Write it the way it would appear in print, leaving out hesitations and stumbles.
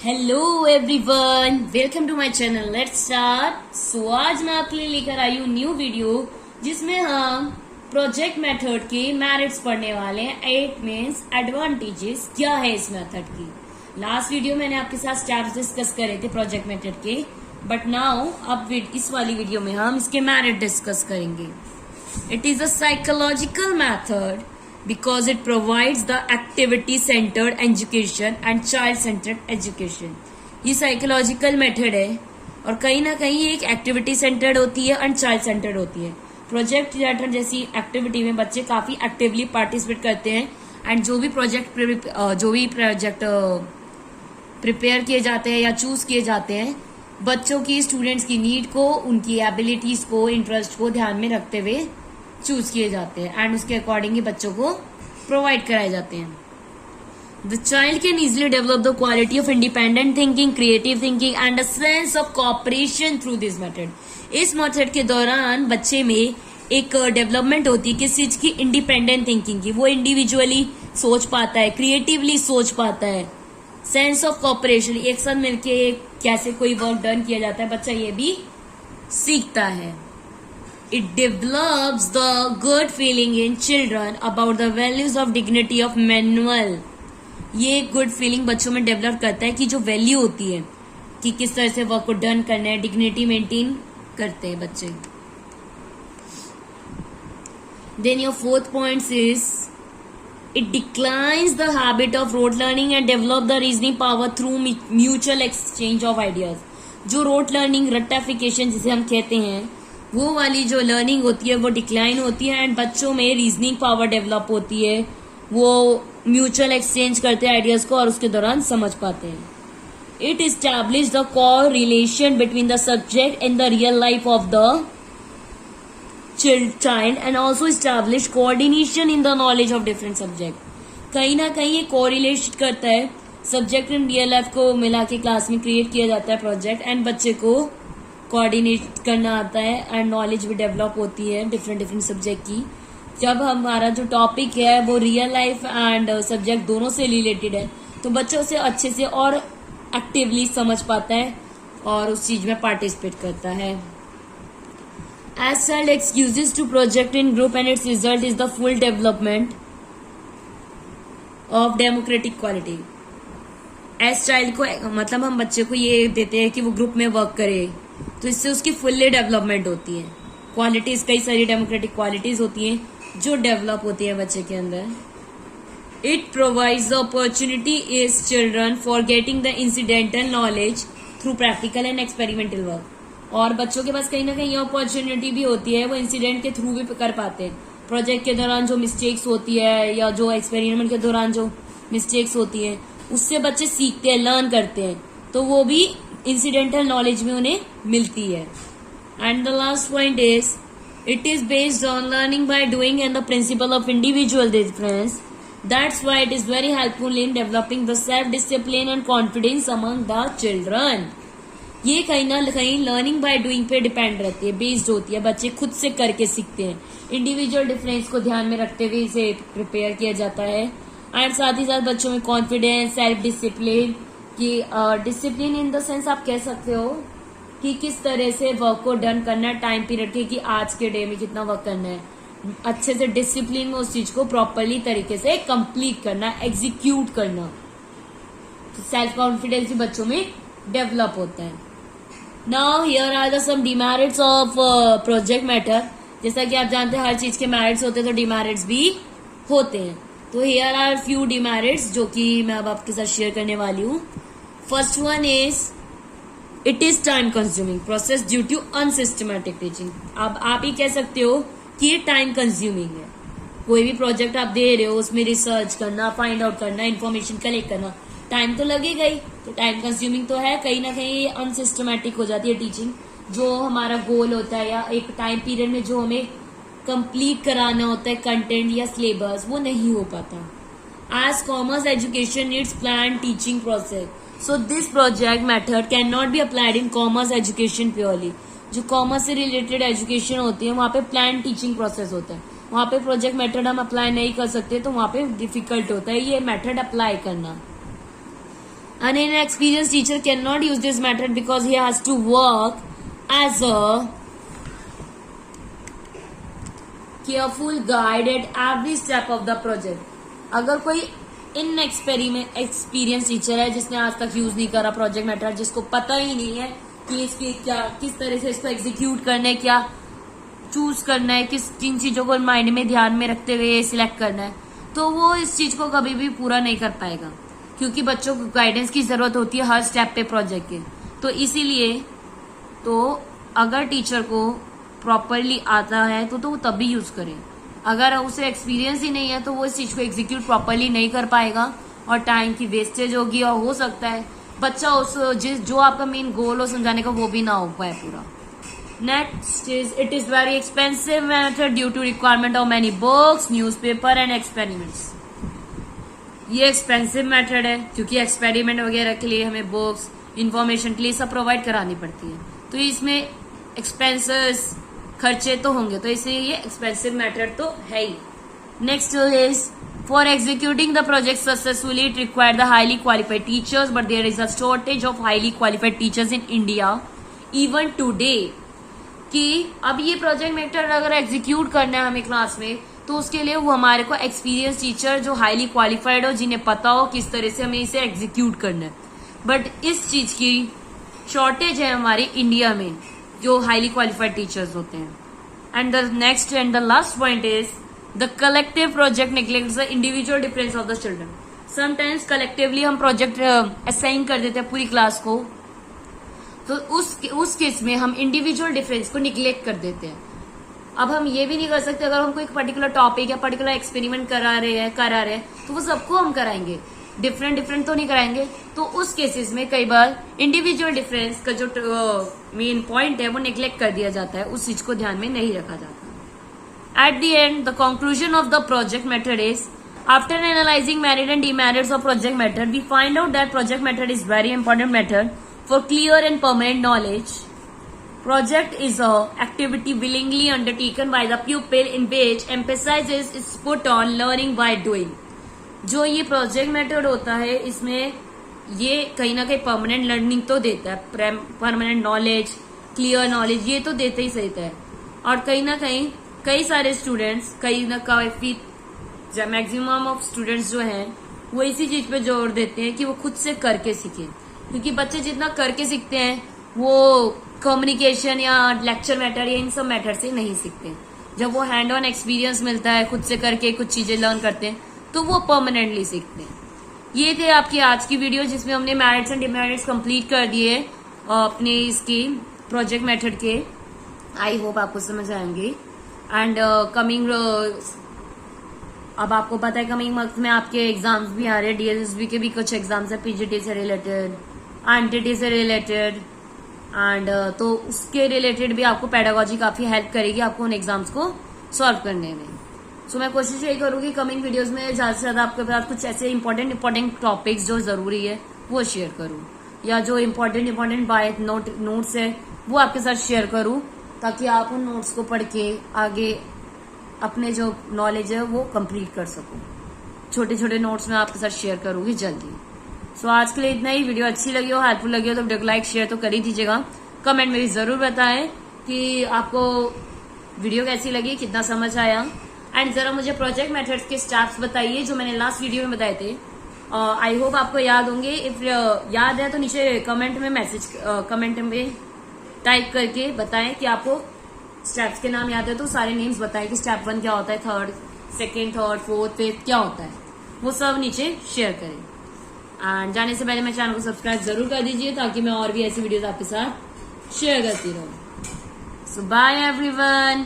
Hello everyone, welcome to my channel. Let's start. So आज मैं आपके लिए लेकर आई हूँ न्यू वीडियो जिसमें हम प्रोजेक्ट मेथड के मेरिट्स पढ़ने वाले हैं। 8 मीन्स एडवांटेजेस क्या है इस मेथड की। लास्ट वीडियो मैंने आपके साथ स्टेप्स डिस्कस करे थे प्रोजेक्ट मेथड के, बट नाउ अब इस वाली वीडियो में हम इसके मेरिट डिस्कस करेंगे। It is a psychological method because it provides the activity centered education and child centered education। ये साइकोलॉजिकल मेथड है और कहीं ना कहीं एक एक्टिविटी सेंटर्ड होती है एंड चाइल्ड सेंटर्ड होती है। प्रोजेक्ट मेथड जैसी एक्टिविटी में बच्चे काफी एक्टिवली पार्टिसिपेट करते हैं एंड जो भी प्रोजेक्ट प्रिपेयर किए जाते हैं या चूज किए जाते हैं बच्चों की, स्टूडेंट्स की नीड को, उनकी एबिलिटीज को, इंटरेस्ट को ध्यान में रखते हुए चूज किए जाते हैं एंड उसके अकॉर्डिंग ही बच्चों को प्रोवाइड कराए जाते हैं। The child can easily develop the quality of independent thinking, creative thinking and a sense of corporation through this method. इस मेथड के दौरान बच्चे में एक डेवलपमेंट होती है किस चीज की, इंडिपेंडेंट थिंकिंग की। वो इंडिविजुअली सोच पाता है, क्रिएटिवली सोच पाता है, सेंस ऑफ कॉपरेशन, एक साथ मिलके कैसे कोई वर्क डन किया जाता है बच्चा ये भी सीखता है। It develops the good feeling in children about the values of dignity of manual। ये गुड फीलिंग बच्चों में डेवलप करता है कि जो वैल्यू होती है कि किस तरह से वर्क को डन करना है, डिग्निटी मेंटेन करते हैं बच्चे। Then your fourth point is it declines the habit of rote learning and develop the reasoning power through mutual exchange of ideas। जो rote learning, रट्टाफिकेशन जिसे हम कहते हैं, वो वाली जो लर्निंग होती है वो डिक्लाइन होती है एंड बच्चों में रीजनिंग पावर डेवलप होती है। वो म्यूचुअल एक्सचेंज करते हैं आइडियाज को और उसके दौरान समझ पाते हैं। It establish the correlation between the subject and the real life of the child and also establish coordination in the knowledge of different subject. कहीं ना कहीं ये कोरिलेट करता है, सब्जेक्ट एंड रियल लाइफ को मिला के क्लास में क्रिएट किया जाता है प्रोजेक्ट एंड बच्चे को कोऑर्डिनेट करना आता है एंड नॉलेज भी डेवलप होती है डिफरेंट सब्जेक्ट की। जब हमारा जो टॉपिक है वो रियल लाइफ एंड सब्जेक्ट दोनों से रिलेटेड है तो बच्चों से अच्छे से और एक्टिवली समझ पाता है और उस चीज में पार्टिसिपेट करता है। As child excuses to project in group and its result is the full development of democratic quality. As child को मतलब हम बच्चे को ये देते हैं कि वो ग्रुप में वर्क करे तो इससे उसकी फुल्ली डेवलपमेंट होती है। क्वालिटीज, कई सारी डेमोक्रेटिक क्वालिटीज होती हैं जो डेवलप होती है बच्चे के अंदर। It provides the opportunity is children for getting the incidental knowledge through practical and experimental work. और बच्चों के पास कहीं ना कहीं अपॉर्चुनिटी भी होती है, वो इंसिडेंट के थ्रू भी कर पाते हैं। प्रोजेक्ट के दौरान जो मिस्टेक्स होती है या जो एक्सपेरिमेंट के दौरान जो मिस्टेक्स होती है उससे बच्चे सीखते हैं, लर्न करते हैं, तो वो भी इंसिडेंटल नॉलेज में उन्हें मिलती है। And the last point is it is based on learning by doing and the principle of individual difference. That's why it is very helpful in developing the self discipline and confidence among the children. ये कहीं ना कहीं learning by doing पे depend रहती है, based होती है, बच्चे खुद से करके सीखते हैं। इंडिविजुअल डिफरेंस को ध्यान में रखते हुए इसे प्रिपेयर किया जाता है एंड साथ ही साथ बच्चों में कॉन्फिडेंस, सेल्फ डिसिप्लिन कि डिसिप्लिन इन द सेंस आप कह सकते हो कि किस तरह से वर्क को डन करना है, टाइम पीरियड के कि आज के डे में कितना वर्क करना है, अच्छे से डिसिप्लिन में उस चीज को प्रॉपरली तरीके से कंप्लीट करना, एग्जीक्यूट करना। तो सेल्फ कॉन्फिडेंस भी बच्चों में डेवलप होता है। Now here are the some demerits of project matter. जैसा कि आप जानते हैं हर चीज के मेरिट्स होते हैं तो डिमेरिट्स भी होते हैं। तो हियर आर फ्यू डिमेरिट्स जो कि मैं अब आपके साथ शेयर करने वाली हूँ। First one is it is time consuming process due to unsystematic teaching. अब आप ही कह सकते हो कि ये टाइम कंज्यूमिंग है। कोई भी प्रोजेक्ट आप दे रहे हो उसमें रिसर्च करना, फाइंड आउट करना, इन्फॉर्मेशन कलेक्ट करना, टाइम तो लगेगा ही, तो टाइम कंज्यूमिंग तो है। कहीं ना कहीं ये अनसिस्टमैटिक हो जाती है टीचिंग। जो हमारा गोल होता है या एक टाइम पीरियड में जो हमें कंप्लीट कराना होता है कंटेंट या सिलेबस, वो नहीं हो पाता। As commerce education needs plan teaching process, so this project method can not be applied in commerce education purely. जो कॉमर्स से रिलेटेड एजुकेशन होती है वहाँ पे प्लान टीचिंग प्रोसेस होता है, वहाँ पे प्रोजेक्ट मेथड हम अप्लाई नहीं कर सकते, तो वहाँ पे डिफिकल्ट होता है ये मेथड अप्लाई करना। An inexperienced teacher cannot use this method because he has to work as a careful guide at every step of the project. अगर कोई एक्सपीरियंस टीचर है जिसने आज तक यूज नहीं करा प्रोजेक्ट मेथड, जिसको पता ही नहीं है कि इसकी क्या किस तरह से इसको एग्जीक्यूट करना है, क्या चूज करना है, किन चीजों को माइंड में ध्यान में रखते हुए सिलेक्ट करना है, तो वो इस चीज को कभी भी पूरा नहीं कर पाएगा, क्योंकि बच्चों को गाइडेंस की जरूरत होती है हर स्टेप पे प्रोजेक्ट के। तो इसीलिए तो अगर टीचर को प्रॉपरली आता है तो वो तभी यूज करे। अगर उसे एक्सपीरियंस ही नहीं है तो वो इस चीज को एग्जीक्यूट प्रॉपरली नहीं कर पाएगा और टाइम की वेस्टेज होगी, और हो सकता है बच्चा उस जो आपका मेन गोल हो समझाने का वो भी ना हो पाए पूरा। Next is it is very expensive method due to requirement of many books, newspaper and experiments. ये एक्सपेंसिव मेथड है क्योंकि एक्सपेरिमेंट वगैरह के लिए हमें बुक्स, इंफॉर्मेशन के लिए सब प्रोवाइड करानी पड़ती है, तो इसमें एक्सपेंसेस खर्चे तो होंगे, तो इसलिए ये एक्सपेंसिव मेथड तो है ही। Next is for executing the project successfully it require the highly qualified teachers, but there is a shortage of highly qualified teachers in India even today. कि अब ये प्रोजेक्ट मेथड अगर एग्जीक्यूट करना है हमें क्लास में, तो उसके लिए वो हमारे को एक्सपीरियंस टीचर जो हाईली क्वालिफाइड हो, जिन्हें पता हो किस तरह से हमें इसे एग्जीक्यूट करना है। बट इस चीज की शॉर्टेज है हमारे इंडिया में, जो हाईली क्वालिफाइड टीचर्स होते हैं। And the next and the last point is the collective project neglects the individual difference of the children. Sometimes collectively हम प्रोजेक्ट असाइन कर देते हैं पूरी क्लास को, तो उस केस में हम इंडिविजुअल डिफरेंस को निग्लेक्ट कर देते हैं। अब हम ये भी नहीं कर सकते, अगर हमको एक पर्टिकुलर टॉपिक या पर्टिकुलर एक्सपेरिमेंट करा रहे हैं तो वो सबको हम कराएंगे, डिफरेंट तो नहीं कराएंगे। तो उस केसेस में कई बार इंडिविजुअल डिफरेंस का जो मेन पॉइंट है वो निग्लेक्ट कर दिया जाता है, उस चीज को ध्यान में नहीं रखा जाता। At the end the conclusion of the project method is after analysing merit and demerits of project method we find out that project method is very important method for clear and permanent knowledge. Project is a activity willingly undertaken by the pupil in which emphasis is put on learning by doing. जो ये project method होता है इसमें ये कहीं ना कहीं permanent learning तो देता है, परमानेंट नॉलेज, क्लियर नॉलेज ये तो देता ही देता है। और कहीं ना कहीं कई सारे स्टूडेंट्स, काफी मैक्सिमम ऑफ स्टूडेंट्स जो हैं वो इसी चीज पे जोर देते हैं कि वो खुद से करके सीखें, क्योंकि बच्चे जितना करके सीखते हैं वो कम्युनिकेशन या लेक्चर मैटर या इन सब मैटर से नहीं सीखते। जब वो हैंड ऑन एक्सपीरियंस मिलता है, खुद से करके कुछ चीजें लर्न करते हैं, तो वो परमानेंटली सीखते हैं। ये थे आपकी आज की वीडियो जिसमें हमने मेरिट्स एंड डिमेरिट्स कंप्लीट कर दिए अपने इसकी प्रोजेक्ट मेथड के। आई होप आपको समझ आएंगे। एंड कमिंग अब आपको पता है कमिंग मंथ में आपके एग्जाम्स भी आ रहे हैं, डीएसएसबी के भी कुछ एग्जाम्स है, पीजीटी से रिलेटेड, एनटीटी से रिलेटेड, एंड तो उसके रिलेटेड भी आपको पेडागोजी काफी हेल्प करेगी आपको उन एग्जाम्स को सॉल्व करने में। सो मैं कोशिश यही करूंगी कमिंग वीडियोस में ज्यादा से ज्यादा आपके पास कुछ ऐसे इंपॉर्टेंट टॉपिक्स जो जरूरी है वो शेयर करूं, या जो इम्पोर्टेंट बाय नोट्स है वो आपके साथ शेयर करूं, ताकि आप उन नोट्स को पढ़ के आगे अपने जो नॉलेज है वो कंप्लीट कर सकूं। छोटे छोटे नोट्स में आपके साथ शेयर करूंगी जल्दी। सो आज के लिए इतना ही। वीडियो अच्छी लगी हो, हेल्पफुल लगी हो तो वीडियो को लाइक शेयर तो कर ही दीजिएगा। कमेंट में भी जरूर बताएं कि आपको वीडियो कैसी लगी, कितना समझ आया। एंड जरा मुझे प्रोजेक्ट मेथड्स के स्टेप्स बताइए जो मैंने लास्ट वीडियो में बताए थे। आई होप आपको याद होंगे। इफ याद है तो नीचे कमेंट में टाइप करके बताएं कि आपको स्टेप्स के नाम याद है, तो सारे नेम्स बताएं कि स्टेप 1 क्या होता है, सेकेंड, थर्ड, फोर्थ, फिफ्थ क्या होता है, वो सब नीचे शेयर करें। एंड जाने से पहले मेरे चैनल को सब्सक्राइब जरूर कर दीजिए ताकि मैं और भी ऐसी वीडियोस आपके साथ शेयर करती रहूं। सो बाय एवरीवन।